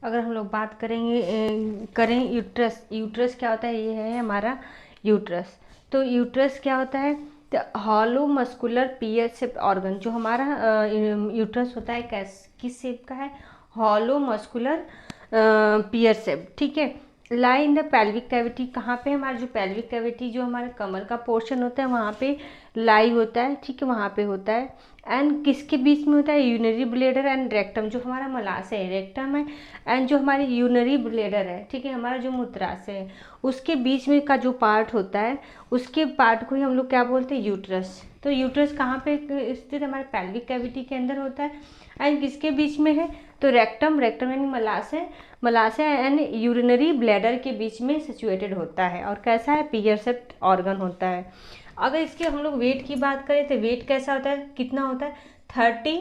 अगर हम लोग बात करें यूट्रस, यूट्रस क्या होता है, ये है हमारा यूट्रस। तो यूट्रस क्या होता है, तो hollow muscular pear shaped organ. जो हमारा यूट्रस होता है किस शेप का है, हॉलो मस्कुलर पियर शेप, ठीक है। लाई इन द पेल्विक कैविटी, कहाँ पे हमारा जो पेल्विक कैविटी जो हमारे कमर का पोर्शन होता है वहाँ पे लाई होता है, ठीक है, वहाँ पे होता है। एंड किसके बीच में होता है, यूनरी ब्लेडर एंड रेक्टम, जो हमारा मलाशय है रेक्टम है, एंड जो हमारी यूनरी ब्लेडर है, ठीक है, हमारा जो मूत्राशय है उसके बीच में का जो पार्ट होता है उसके पार्ट को ही हम लोग क्या बोलते हैं, यूट्रस। तो यूट्रस कहाँ पे स्थित, हमारे पेल्विक कैविटी के अंदर होता है। एंड किसके बीच में है, तो रेक्टम यानी मलाशय, एंड यूरिनरी ब्लैडर के बीच में सिचुएटेड होता है। और कैसा है, पियर शेप्ड ऑर्गन होता है। अगर इसके हम लोग वेट की बात करें तो वेट कैसा होता है, कितना होता है, 30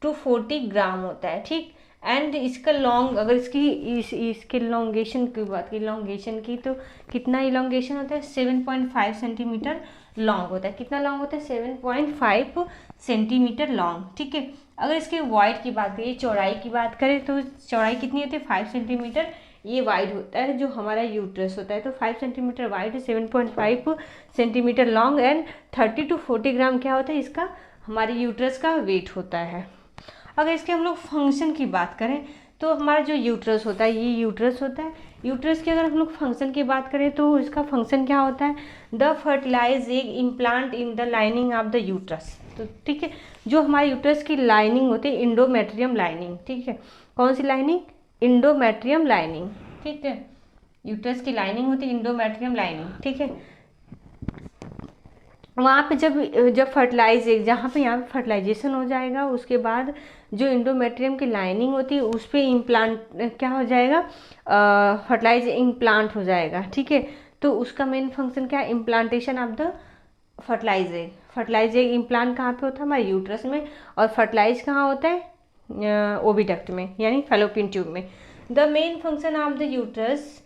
to 40 ग्राम होता है, ठीक। एंड इसका लॉन्ग, अगर इसके इलोंगेशन की बात की, इलोंगेशन की, तो कितना इलोंगेशन होता है, 7.5 सेंटीमीटर लॉन्ग होता है। कितना लॉन्ग होता है, 7.5 सेंटीमीटर लॉन्ग, ठीक है। अगर इसके वाइड की बात करें, चौड़ाई की बात करें तो चौड़ाई कितनी होती है, 5 सेंटीमीटर ये वाइड होता है जो हमारा यूट्रस होता है। तो 5 centimetre wide, 7.5 centimetre long and 30 to 40 ग्राम क्या होता है, इसका हमारे यूट्रस का वेट होता है। अगर इसके हम लोग फंक्शन की बात करें तो हमारा जो यूट्रस होता है, ये यूट्रस होता है। यूट्रस की अगर हम लोग फंक्शन की बात करें तो इसका फंक्शन क्या होता है, the fertilize egg implant in the lining of the uterus. तो ठीक है, जो हमारे यूट्रस की लाइनिंग होती है इंडोमेट्रियम लाइनिंग, ठीक है, कौन सी लाइनिंग, इंडोमेट्रियम लाइनिंग, ठीक है। यूट्रस की लाइनिंग होती है इंडोमेट्रियम लाइनिंग, ठीक है। वहाँ पे जब फर्टिलाइज, जहाँ पे यहाँ पे फर्टिलाइजेशन हो जाएगा उसके बाद जो इंडोमेट्रियम की लाइनिंग होती है उस पर इम्प्लांट क्या हो जाएगा, फर्टिलाइज इम्प्लांट हो जाएगा, ठीक है। तो उसका मेन फंक्शन क्या है, implantation of the fertilize egg. Fertilize egg implant कहाँ पे होता है, हमारे यूट्रस में। और फर्टिलाइज कहाँ होता है, ओविडक्ट में, यानी फैलोपियन ट्यूब में। The main function of the uterus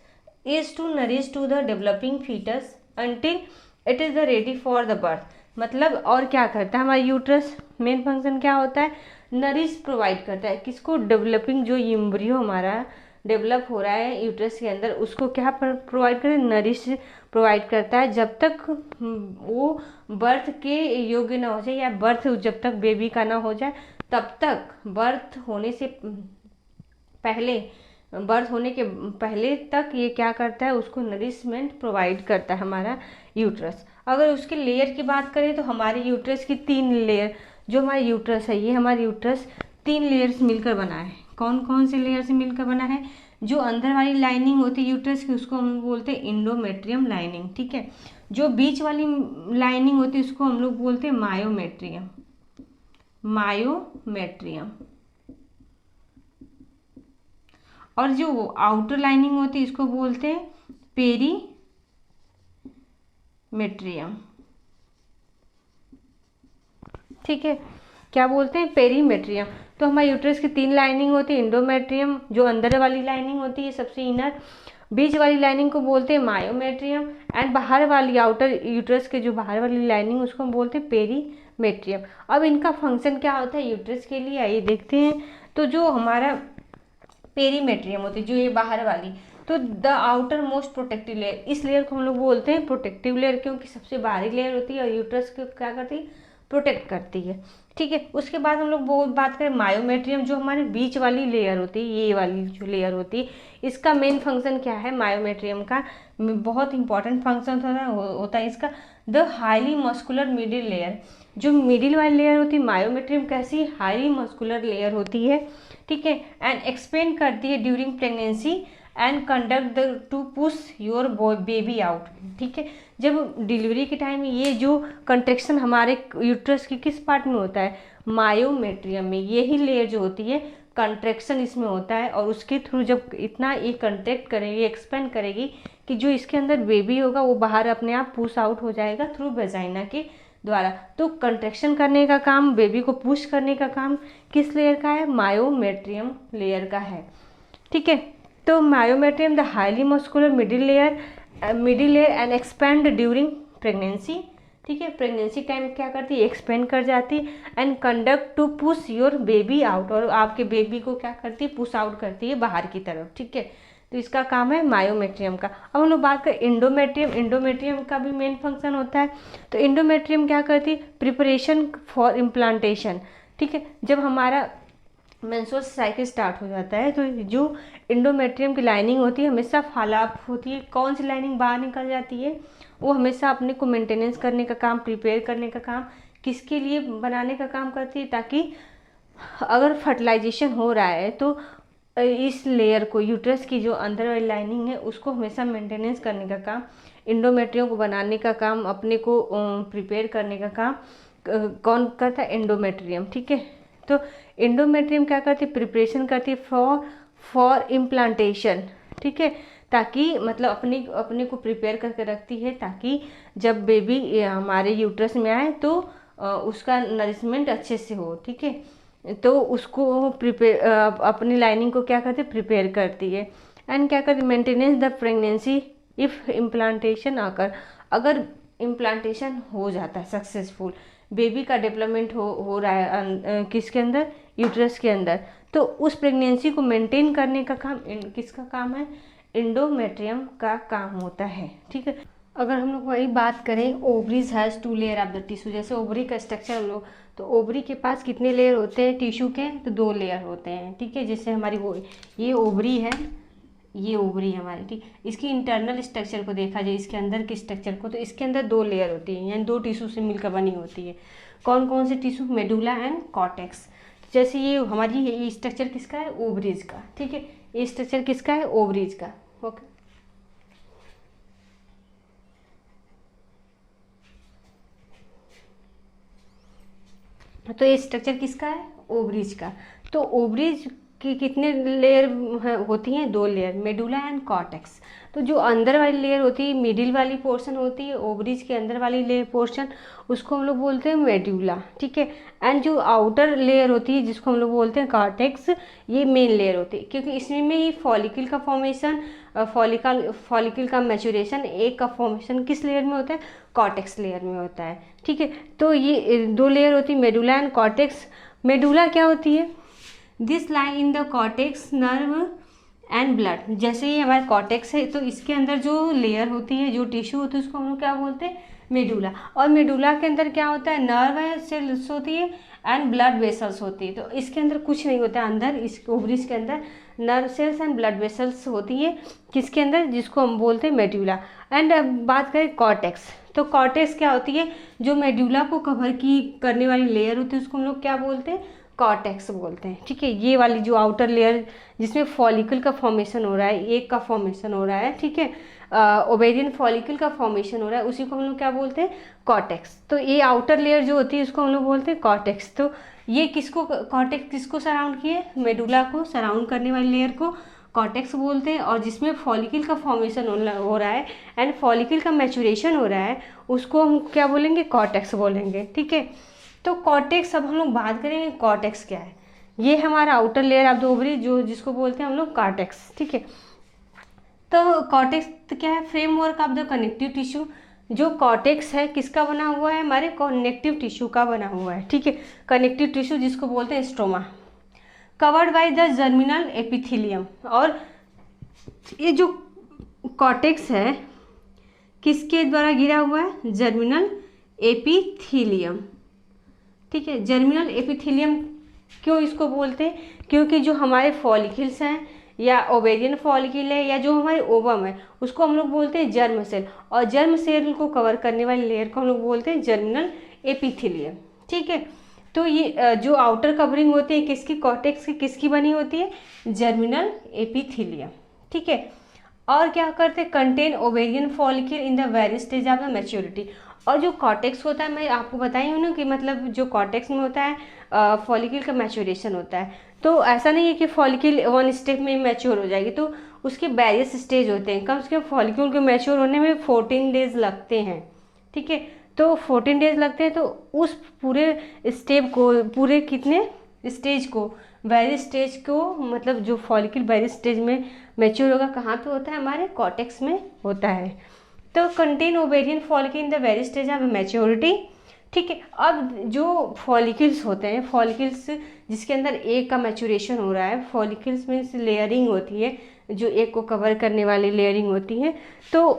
is to nourish to the developing foetus until it is the ready for the birth. मतलब और क्या करता है हमारा यूट्रस, मेन फंक्शन क्या होता है, नरिश प्रोवाइड करता है किसको, डेवलपिंग जो एम्ब्रियो हमारा डेवलप हो रहा है यूट्रस के अंदर उसको क्या प्रोवाइड करे, नरिश प्रोवाइड करता है जब तक वो बर्थ के योग्य ना हो जाए, या बर्थ जब तक बेबी का ना हो जाए तब तक, बर्थ होने से पहले, बर्थ होने के पहले तक ये क्या करता है, उसको नरिशमेंट प्रोवाइड करता है हमारा यूट्रस। अगर उसके लेयर की बात करें तो हमारे यूट्रस की 3 लेयर, जो हमारा यूट्रस है ये हमारा यूट्रस 3 लेयर्स मिलकर बना है। कौन कौन से लेयर से मिलकर बना है, जो अंदर वाली लाइनिंग होती है यूट्रस की उसको हम बोलते हैं इंडोमेट्रियम लाइनिंग, ठीक है। जो बीच वाली लाइनिंग होती है उसको हम लोग बोलते हैं मायोमेट्रियम, मायोमेट्रियम। और जो आउटर लाइनिंग होती है इसको बोलते हैं पेरीमेट्रियम, ठीक है, क्या बोलते हैं, पेरीमेट्रियम। तो हमारे यूट्रस की 3 लाइनिंग होती है, इंडोमेट्रियम जो अंदर वाली लाइनिंग होती है सबसे इनर, बीच वाली लाइनिंग को बोलते हैं मायोमेट्रियम, एंड बाहर वाली आउटर यूट्रस के जो बाहर वाली लाइनिंग उसको हम बोलते हैं पेरीमेट्रियम। अब इनका फंक्शन क्या होता है यूट्रस के लिए, आइए देखते हैं। तो जो हमारा पेरीमेट्रियम होती है, जो ये बाहर वाली, तो the outer most protective layer, इस लेयर को हम लोग बोलते हैं प्रोटेक्टिव लेयर, क्योंकि सबसे बाहरी लेयर होती है और यूट्रस को क्या करती है, प्रोटेक्ट करती है, ठीक है। उसके बाद हम लोग बात करें मायोमेट्रियम, जो हमारे बीच वाली लेयर होती है, ये वाली जो लेयर होती है, इसका मेन फंक्शन क्या है, मायोमेट्रियम का बहुत इंपॉर्टेंट फंक्शन होता है इसका, the highly muscular middle layer. जो मिडिल वाली लेयर होती है मायोमेट्रियम कैसी, हाईली मस्कुलर लेयर होती है, ठीक है, एंड एक्सपेंड करती है during pregnancy and conduct the two push your baby out, ठीक है। जब डिलीवरी के टाइम ये जो कंट्रेक्शन हमारे यूट्रस की किस पार्ट में होता है, मायोमेट्रियम में, यही लेयर जो होती है कंट्रेक्शन इसमें होता है, और उसके थ्रू जब इतना ये कंट्रैक्ट करेगी, एक्सपेंड करेगी कि जो इसके अंदर बेबी होगा वो बाहर अपने आप पुश आउट हो जाएगा थ्रू वेजाइना के द्वारा। तो कंट्रैक्शन करने का काम, बेबी को पुश करने का काम किस लेयर का है, मायोमेट्रियम लेयर का है, ठीक है। तो myometrium the highly muscular middle layer and expand during pregnancy ठीक है। प्रेगनेंसी टाइम क्या करती है, एक्सपेंड कर जाती है and conduct to push your baby out, और आपके बेबी को क्या करती है, पुश आउट करती है बाहर की तरफ, ठीक है। तो इसका काम है मायोमेट्रियम का। अब हम लोग बात करें इंडोमेट्रियम, इंडोमेट्रियम का भी मेन फंक्शन होता है। तो इंडोमेट्रियम क्या करती है, प्रिपरेशन फॉर इम्प्लांटेशन, ठीक है। जब हमारा मेंस्ट्रुअल साइकिल स्टार्ट हो जाता है तो जो इंडोमेट्रियम की लाइनिंग होती है हमेशा फालाप होती है। कौन सी लाइनिंग बाहर निकल जाती है, वो हमेशा अपने को मेंटेनेंस करने का काम, प्रिपेयर करने का काम किसके लिए बनाने का काम करती है, ताकि अगर फर्टिलाइजेशन हो रहा है तो इस लेयर को, यूट्रस की जो अंदर वाली लाइनिंग है उसको हमेशा मेंटेनेंस करने का काम, इंडोमेट्रियम को बनाने का काम, अपने को प्रिपेयर करने का काम कौन करता है, इंडोमेट्रियम, ठीक है। तो इंडोमेट्रियम क्या करती है, प्रिपरेशन करती है फॉर इम्प्लांटेशन, ठीक है, ताकि मतलब अपने को प्रिपेयर करके रखती है ताकि जब बेबी हमारे यूट्रस में आए तो उसका नरिशमेंट अच्छे से हो, ठीक है। तो उसको प्रिपेयर अपनी लाइनिंग को क्या करती है, प्रिपेयर करती है। एंड क्या करती है, maintenance the pregnancy if implantation अगर इम्प्लांटेशन हो जाता है सक्सेसफुल, बेबी का डेवलपमेंट हो रहा है किसके अंदर, यूट्रस के अंदर, तो उस प्रेगनेंसी को मेंटेन करने का काम किसका काम है, इंडोमेट्रियम का काम होता है, ठीक है। अगर हम लोग वही बात करें, ovaries has 2 layer of the tissue, जैसे ओवरी का स्ट्रक्चर हम लोग, तो ओवरी के पास कितने लेयर होते हैं टिश्यू के, तो 2 लेयर होते हैं, ठीक है। जैसे हमारी वो ये ओवरी है, ये ओवरी है हमारी, ठीक। इसकी इंटरनल स्ट्रक्चर को देखा जाए, इसके अंदर के स्ट्रक्चर को, तो इसके अंदर 2 लेयर होती है, यानी 2 टिश्यू से मिलकर बनी होती है। कौन कौन से टिश्यू, मेडुला एंड कॉर्टेक्स। जैसे ये हमारी ये स्ट्रक्चर किसका है, ओवरीज का, ठीक है। ये स्ट्रक्चर किसका है, ओवरीज का, ओके। तो ये स्ट्रक्चर किसका है, ओवरीज का। तो ओवरीज की कितने लेयर होती हैं, 2 लेयर, मेडुला एंड कॉर्टेक्स। तो जो अंदर वाली लेयर होती है, मिडिल वाली पोर्शन होती है ओवरीज के अंदर वाली लेयर पोर्शन, उसको हम लोग बोलते हैं मेडुला, ठीक है। एंड जो आउटर लेयर होती है जिसको हम लोग बोलते हैं कॉर्टेक्स, ये मेन लेयर होती है, क्योंकि इसमें में ही फॉलिकल का फॉर्मेशन, फॉलिकल का मैच्योरेशन, एग का फॉर्मेशन किस लेयर में होता है, कॉर्टेक्स लेयर में होता है, ठीक है। तो ये 2 लेयर होती है, मेडुला एंड कॉर्टेक्स। मेडुला क्या होती है, this lie in the cortex nerve and blood. जैसे ये हमारे कॉर्टेक्स है तो इसके अंदर जो लेयर होती है, जो टिश्यू होती है, उसको हम लोग क्या बोलते हैं, मेडुला। और मेडुला के अंदर क्या होता है, नर्व सेल्स होती है एंड ब्लड वेसल्स होती है। तो इसके अंदर कुछ नहीं होता है, अंदर इस ओवरीज के अंदर nerve cells and blood vessels होती है, किसके अंदर, जिसको हम बोलते हैं मेडुला। एंड अब बात करें कॉर्टेक्स, तो कॉर्टेक्स क्या होती है, जो मेडुला को कवर की करने वाली लेयर होती है उसको हम लोग क्या बोलते हैं, कॉर्टेक्स बोलते हैं, ठीक है। ये वाली जो आउटर लेयर जिसमें फॉलिकल का फॉर्मेशन हो रहा है, एग का फॉर्मेशन हो रहा है, ठीक है, ओवेरियन फॉलिकल का फॉर्मेशन हो रहा है, उसी को हम लोग क्या बोलते हैं, कॉर्टेक्स। तो ये आउटर लेयर जो होती है उसको हम लोग बोलते हैं कॉर्टेक्स। तो ये किसको, कॉर्टेक्स किसको सराउंड किए, मेडुला को सराउंड करने वाली लेयर को कॉर्टेक्स बोलते हैं, और जिसमें फॉलिकल का फॉर्मेशन हो रहा है एंड फॉलिकल का मैच्योरेशन हो रहा है उसको हम क्या बोलेंगे, कॉर्टेक्स बोलेंगे, ठीक है। तो कॉर्टेक्स, अब हम लोग बात करेंगे कॉर्टेक्स क्या है। ये हमारा outer layer of the ovary जो जिसको बोलते हैं हम लोग कॉर्टेक्स, ठीक है। तो कॉर्टेक्स क्या है, framework of the connective tissue. जो कॉर्टेक्स है किसका बना हुआ है, हमारे कनेक्टिव टिश्यू का बना हुआ है, ठीक है। कनेक्टिव टिश्यू जिसको बोलते हैं stroma, covered by the germinal epithelium. और ये जो कॉर्टेक्स है किसके द्वारा घिरा हुआ है, जर्मिनल एपिथेलियम, ठीक है। जर्मिनल एपिथेलियम क्यों इसको बोलते हैं, क्योंकि जो हमारे फॉलिकल्स हैं या ओवेरियन फॉलिकल है या जो हमारे ओवम है उसको हम लोग बोलते हैं जर्म सेल, और जर्म सेल को कवर करने वाली लेयर को हम लोग बोलते हैं जर्मिनल एपिथेलियम, ठीक है। तो ये जो आउटर कवरिंग होती है किसकी, कॉर्टेक्स की, किसकी बनी होती है, जर्मिनल एपिथेलियम, ठीक है। और क्या करते हैं, contain ovarian follicle in the very stage of the maturity. और जो कॉर्टेक्स होता है, मैं आपको बताई हूँ ना कि मतलब जो कॉर्टेक्स में होता है फॉलिकल का मैच्योरेशन होता है। तो ऐसा नहीं है कि फॉलिकल 1 स्टेप में मैच्योर हो जाएगी, तो उसके वेरियस स्टेज होते हैं। कम से कम फॉलिकल के मैच्योर होने में 14 डेज लगते हैं, ठीक है। तो 14 डेज लगते हैं, तो उस पूरे स्टेप को, पूरे कितने स्टेज को, वेरियस स्टेज को, मतलब जो फॉलिकल वेरियस स्टेज में मैच्योर होगा कहाँ पे होता है, हमारे कॉर्टेक्स में होता है, तो contain ovarian follicle in the very stage of maturity. ठीक है, अब जो फॉलिकल्स होते हैं, फॉलिकल्स जिसके अंदर एग का मैच्योरेशन हो रहा है, फॉलिकल्स मीन्स लेयरिंग होती है, जो एग को कवर करने वाली लेयरिंग होती है। तो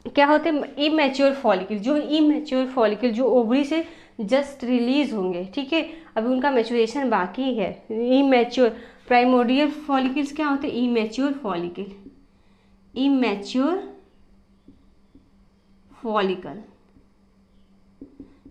क्या होते हैं इमेच्योर फॉलिकल, जो इमेच्योर फॉलिकल जो ओवरी से जस्ट रिलीज होंगे, ठीक है, अभी उनका मैच्योरेशन बाकी है। इमेच्योर प्राइमोर्डियल फॉलिकल्स क्या होते हैं, immature follicle, immature follicle,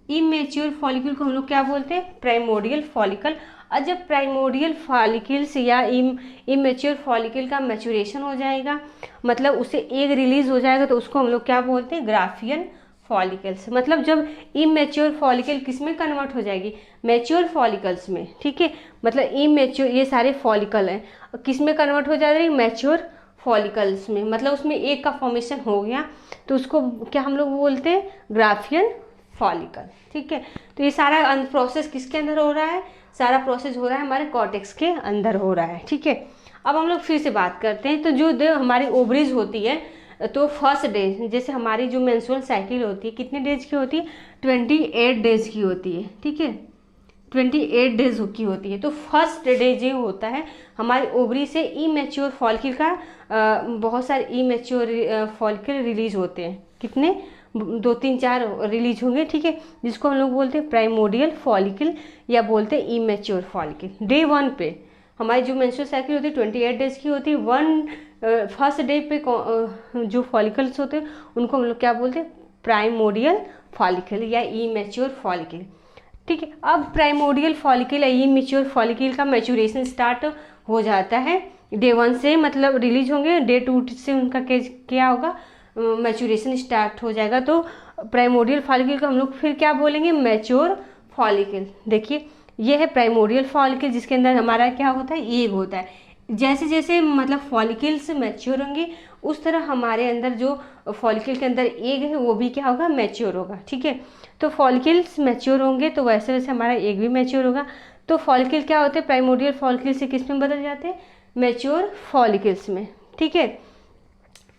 immature follicle को हम लोग क्या बोलते हैं, प्राइमोर्डियल फॉलिकल। और जब प्राइमोर्डियल फॉलिकल्स या इमेच्योर फॉलिकल का मैच्योरेशन हो जाएगा, मतलब उसे एग रिलीज हो जाएगा, तो उसको हम लोग क्या बोलते हैं, ग्राफियन फॉलिकल्स। मतलब जब इमेच्योर फॉलिकल किस में कन्वर्ट हो जाएगी, मैच्योर फॉलिकल्स में। ठीक है, मतलब इमेच्योर ये सारे फॉलिकल हैं, किस में कन्वर्ट हो जाएगी, मैच्योर फॉलिकल्स में, मतलब उसमें एग का फॉर्मेशन हो गया, तो उसको क्या हम लोग बोलते हैं, ग्राफियन फॉलिकल। ठीक है, तो ये सारा प्रोसेस किसके अंदर हो रहा है, सारा प्रोसेस हो रहा है हमारे कॉर्टेक्स के अंदर हो रहा है। ठीक है, अब हम लोग फिर से बात करते हैं। तो जो हमारी ओवरीज होती है, तो फर्स्ट डे, जैसे हमारी जो मेंस्ट्रुअल साइकिल होती है कितने डेज की होती है, 28 डेज की होती है। ठीक है, 28 डेज की होती है। तो फर्स्ट डे जो होता है हमारी ओवरी से इमेच्योर फॉलिकल का बहुत सारे इमेच्योर फॉलिकल रिलीज होते हैं, कितने, 2 3 4 रिलीज होंगे। ठीक है, जिसको हम लोग बोलते हैं प्राइमोर्डियल फॉलिकल या बोलते हैं इमेच्योर फॉलिकल। डे 1 पे हमारी जो मेंस्ट्रुअल साइकिल होती है 28 डेज की होती है। फर्स्ट डे पे जो फॉलिकल्स होते हैं उनको हम लोग क्या बोलते हैं, प्राइमोर्डियल फॉलिकल या इमेच्योर फॉलिकल। ठीक है, अब प्राइमोर्डियल फॉलिकल या इमेच्योर फॉलिकल का मैच्योरेशन स्टार्ट हो जाता है डे 1 से, मतलब रिलीज होंगे, डे 2 से उनका क्या होगा, मैच्योरेशन स्टार्ट हो जाएगा। तो प्राइमोर्डियल फॉलिकल को हम लोग फिर क्या बोलेंगे, मैच्योर फॉलिकल। देखिए ये है प्राइमोर्डियल फॉलिकल, जिसके अंदर हमारा क्या होता है, एग होता है। जैसे जैसे मतलब फॉलिकल्स मैच्योर होंगे, उस तरह हमारे अंदर जो फॉलिकल के अंदर एग है वो भी क्या होगा, मैच्योर होगा। ठीक है, तो फॉलिकल्स मैच्योर होंगे तो वैसे वैसे हमारा एग भी मैच्योर होगा। तो फॉलिकल क्या होते हैं, प्राइमोर्डियल फॉलिकल से किस में बदल जाते हैं, मैच्योर फॉलिकल्स में। ठीक है,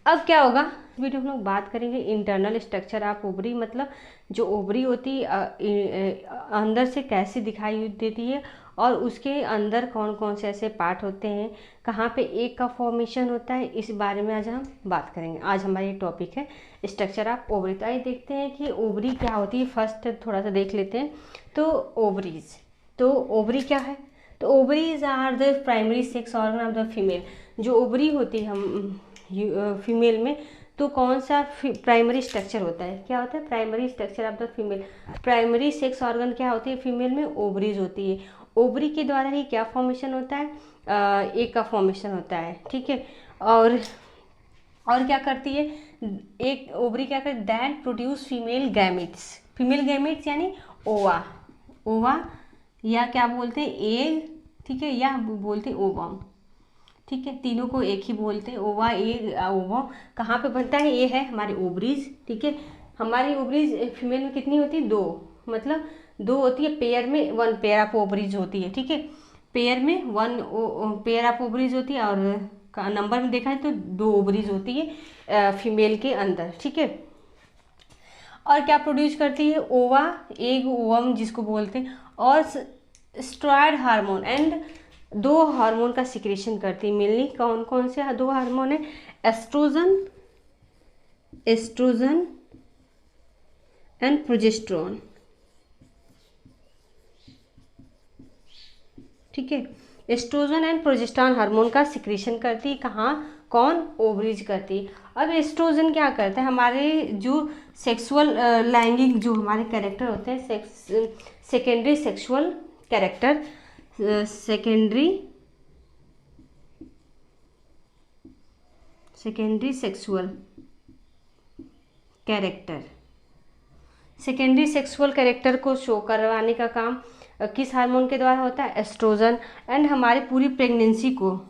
अब क्या होगा, वीडियो हम लोग बात करेंगे इंटरनल स्ट्रक्चर ऑफ ओवरी, मतलब जो ओवरी होती है अंदर से कैसी दिखाई देती है, और उसके अंदर कौन कौन से ऐसे पार्ट होते हैं, कहाँ पे एग का फॉर्मेशन होता है, इस बारे में आज हम बात करेंगे। आज हमारा ये टॉपिक है स्ट्रक्चर ऑफ ओवरी। तो आइए देखते हैं कि ओवरी क्या होती है, फर्स्ट थोड़ा सा देख लेते हैं। तो ओवरीज, तो ओवरी क्या है, तो ovaries are the primary sex organ of the female. जो ओवरी होती है हम फीमेल में, तो कौन सा प्राइमरी स्ट्रक्चर होता है, क्या होता है, primary structure of the female. Primary sex organ क्या होती है फीमेल में, ओवरीज होती है। ओवरी के द्वारा ही क्या फॉर्मेशन होता है, एग का फॉर्मेशन होता है। ठीक है, और क्या करती है, एक ओवरी क्या करती है, that produce female gametes. Female gametes यानी ओवा, ओवा या क्या बोलते हैं, एग। ठीक है, या बोलते हैं ओवम। ठीक है, तीनों को एक ही बोलते हैं, ओवा एग ओवम। कहाँ पे बनता है, ये है हमारे ओवरीज। ठीक है, हमारी ओवरीज फीमेल में कितनी होती है, 2, मतलब 2 होती है, पेयर में 1 पेयर ऑफ ओवरीज होती है। ठीक है, पेयर में 1 पेयर ऑफ ओवरीज होती है, और नंबर में देखा है तो 2 ओवरीज होती है फीमेल के अंदर। ठीक है, और क्या प्रोड्यूस करती है, ओवा एग ओवम जिसको बोलते हैं, और स्टेरॉयड हार्मोन एंड 2 हार्मोन का सिक्रेशन करती है मेनली। कौन कौन से 2 हार्मोन है, एस्ट्रोजन, एस्ट्रोजन एंड प्रोजेस्टेरोन। ठीक है, एस्ट्रोजन एंड प्रोजेस्टेरोन हार्मोन का सिक्रेशन करती है, कहाँ, कौन, ओवरीज करती है। अब एस्ट्रोजन क्या करता है, हमारे जो सेक्सुअल लैंगिक जो हमारे कैरेक्टर होते हैं, secondary sexual character, secondary sexual character, secondary sexual character को शो करवाने का काम किस हार्मोन के द्वारा होता है, एस्ट्रोजन। एंड हमारी पूरी प्रेगनेंसी को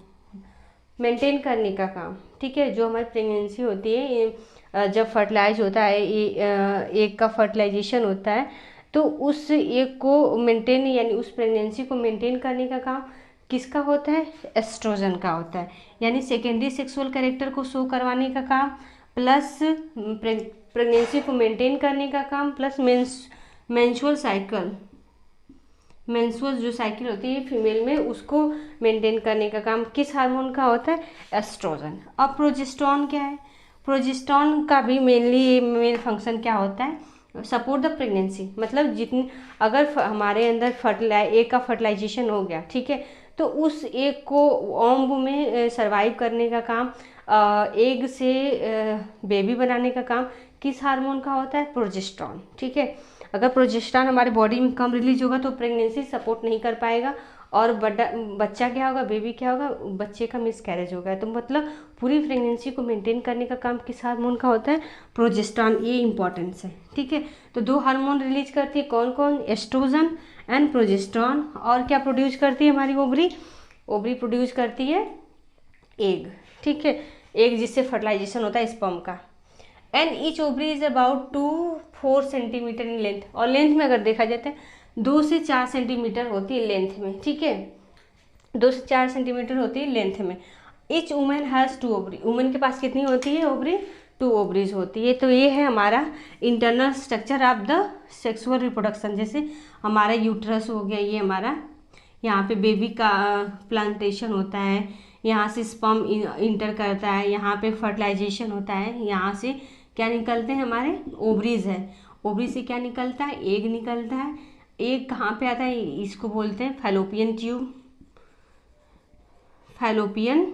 मेंटेन करने का काम। ठीक है, जो हमारी प्रेगनेंसी होती है, जब फर्टिलाइज होता है, एग का फर्टिलाइजेशन होता है, तो उस एग को मेंटेन यानी उस प्रेगनेंसी को मेंटेन करने का काम किसका होता है, एस्ट्रोजन का होता है। यानी सेकेंडरी सेक्सुअल कैरेक्टर को शो करवाने का काम प्लस प्रेगनेंसी को मेंटेन करने का काम, प्लस मेंस्ट्रुअल साइकिल, मेंस्ट्रुअल जो साइकिल होती है फीमेल में उसको मेंटेन करने का काम किस हार्मोन का होता है? एस्ट्रोजन। अब प्रोजेस्टेरॉन क्या है? प्रोजेस्टेरॉन का भी मेनली मेन फंक्शन क्या होता है? सपोर्ट द प्रेगनेंसी, मतलब जितनी अगर हमारे अंदर एग का फर्टिलाइजेशन हो गया, ठीक है, तो उस एग को ओम्ब में सरवाइव करने का काम, एग से बेबी बनाने का काम किस हार्मोन का होता है? प्रोजेस्टेरॉन। ठीक है, अगर प्रोजेस्टेरॉन हमारे बॉडी में कम रिलीज होगा तो प्रेगनेंसी सपोर्ट नहीं कर पाएगा और बच्चा क्या होगा? बेबी क्या होगा? बच्चे का मिसकैरेज होगा। तो मतलब पूरी प्रेगनेंसी को मेंटेन करने का काम किस हार्मोन का होता है? प्रोजेस्टेरॉन। ये इंपॉर्टेंस है। ठीक है, तो दो हार्मोन रिलीज करती है, कौन कौन? Oestrogen and progesterone. और क्या प्रोड्यूस करती है हमारी ओवरी? ओवरी प्रोड्यूस करती है एग। ठीक है, एग जिससे फर्टिलाइजेशन होता है स्पर्म का। And each ovary is about 2-4 centimetre in length, और लेंथ में अगर देखा जाता है 2 से 4 सेंटीमीटर होती है लेंथ में। ठीक है, 2 से 4 सेंटीमीटर होती है लेंथ में। Each women has 2 ovary, women के पास कितनी होती है ओवरी? 2 ओवरीज होती है। तो ये है हमारा internal structure of the sexual reproduction. जैसे हमारा यूट्रस हो गया, ये हमारा यहाँ पे बेबी का प्लांटेशन होता है, यहाँ से स्पर्म इंटर करता है, यहाँ पे फर्टिलाइजेशन होता है, यहाँ से क्या निकलते हैं? हमारे ओवरीज है। ओवरी से क्या निकलता है? एग निकलता है। एग कहाँ पे आता है? इसको बोलते हैं फैलोपियन ट्यूब, फैलोपियन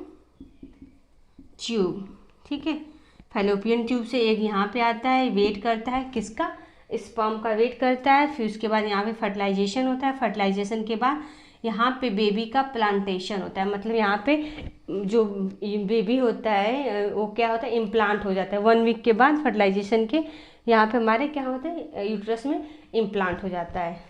ट्यूब। ठीक है, फैलोपियन ट्यूब से एग यहाँ पे आता है, वेट करता है किसका? स्पर्म का वेट करता है। फिर उसके बाद यहाँ पे फर्टिलाइजेशन होता है। फर्टिलाइजेशन के बाद यहाँ पे बेबी का प्लांटेशन होता है, मतलब यहाँ पे जो बेबी होता है वो क्या होता है? इम्प्लांट हो जाता है 1 वीक के बाद फर्टिलाइजेशन के। यहाँ पे हमारे क्या होता है? यूट्रस में इम्प्लांट हो जाता है।